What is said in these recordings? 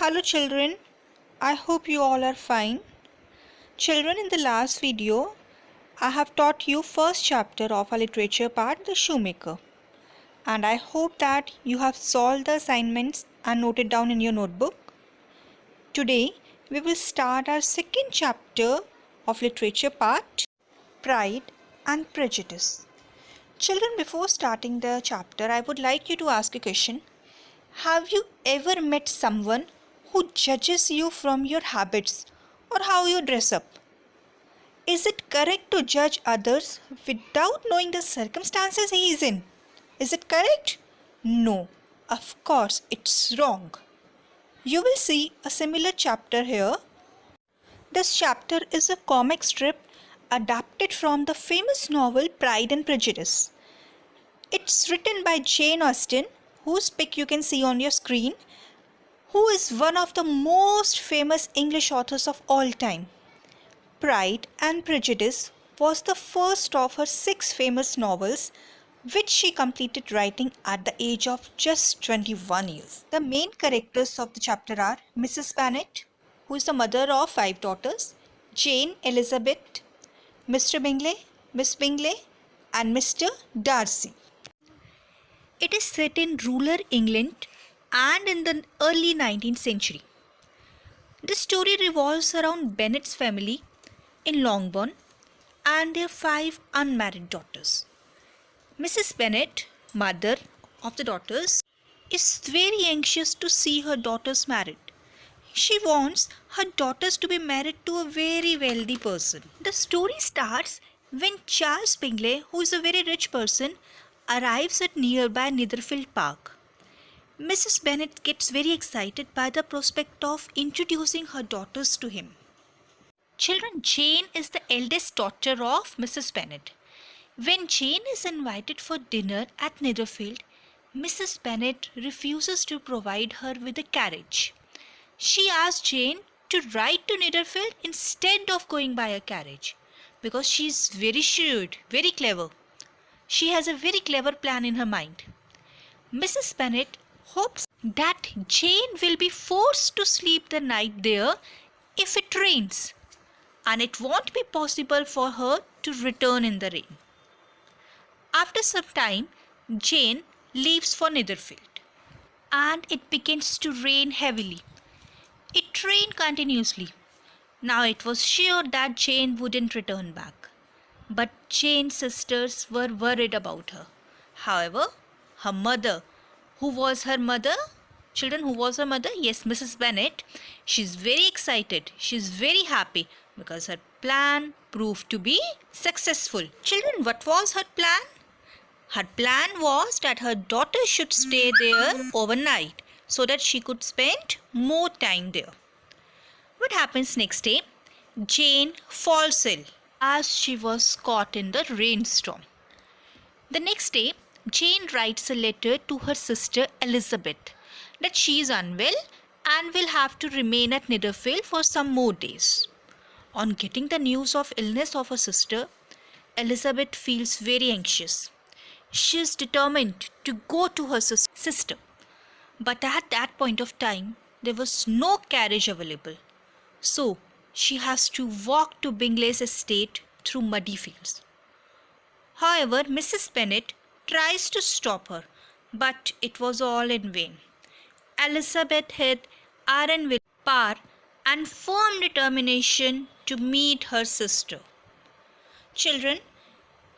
Hello children, I hope you all are fine. Children, in the last video, I have taught you first chapter of our literature part, The Shoemaker. And I hope that you have solved the assignments and noted down in your notebook. Today, we will start our second chapter of literature part, Pride and Prejudice. Children, before starting the chapter, I would like you to ask a question. Have you ever met someone who judges you from your habits or how you dress up? Is it correct to judge others without knowing the circumstances he is in? Is it correct? No, of course it's wrong. You will see a similar chapter here. This chapter is a comic strip adapted from the famous novel Pride and Prejudice. It's written by Jane Austen, whose pic you can see on your screen, who is one of the most famous English authors of all time. Pride and Prejudice was the first of her 6 famous novels, which she completed writing at the age of just 21 years. The main characters of the chapter are Mrs. Bennet, who is the mother of 5 daughters, Jane Elizabeth, Mr. Bingley, Miss Bingley, and Mr. Darcy. It is set in rural England and in the early 19th century. The story revolves around Bennet's family in Longbourn and their 5 unmarried daughters. Mrs. Bennet, mother of the daughters, is very anxious to see her daughters married. She wants her daughters to be married to a very wealthy person. The story starts when Charles Bingley, who is a very rich person, arrives at nearby Netherfield Park. Mrs. Bennet gets very excited by the prospect of introducing her daughters to him. Children, Jane is the eldest daughter of Mrs. Bennet. When Jane is invited for dinner at Netherfield, Mrs. Bennet refuses to provide her with a carriage. She asks Jane to ride to Netherfield instead of going by a carriage because she is very shrewd, very clever. She has a very clever plan in her mind. Mrs. Bennet hopes that Jane will be forced to sleep the night there if it rains, and it won't be possible for her to return in the rain. After some time, Jane leaves for Netherfield, and it begins to rain heavily. It rained continuously. Now it was sure that Jane wouldn't return back. But Jane's sisters were worried about her. However, her mother, who was her mother? Children, who was her mother? Yes, Mrs. Bennet. She's very excited. She's very happy because her plan proved to be successful. Children, what was her plan? Her plan was that her daughter should stay there overnight so that she could spend more time there. What happens next day? Jane falls ill as she was caught in the rainstorm. The next day, Jane writes a letter to her sister Elizabeth that she is unwell and will have to remain at Netherfield for some more days. On getting the news of illness of her sister, Elizabeth feels very anxious. She is determined to go to her sister. But at that point of time, there was no carriage available. So, she has to walk to Bingley's estate through muddy fields. However, Mrs. Bennet tries to stop her, but it was all in vain. Elizabeth had iron willpower and firm determination to meet her sister. Children,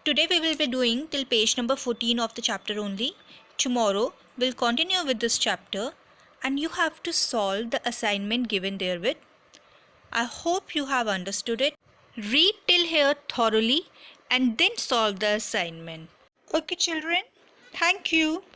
today we will be doing till page number 14 of the chapter only. Tomorrow we'll continue with this chapter and you have to solve the assignment given therewith. I hope you have understood it. Read till here thoroughly and then solve the assignment. Okay children, thank you.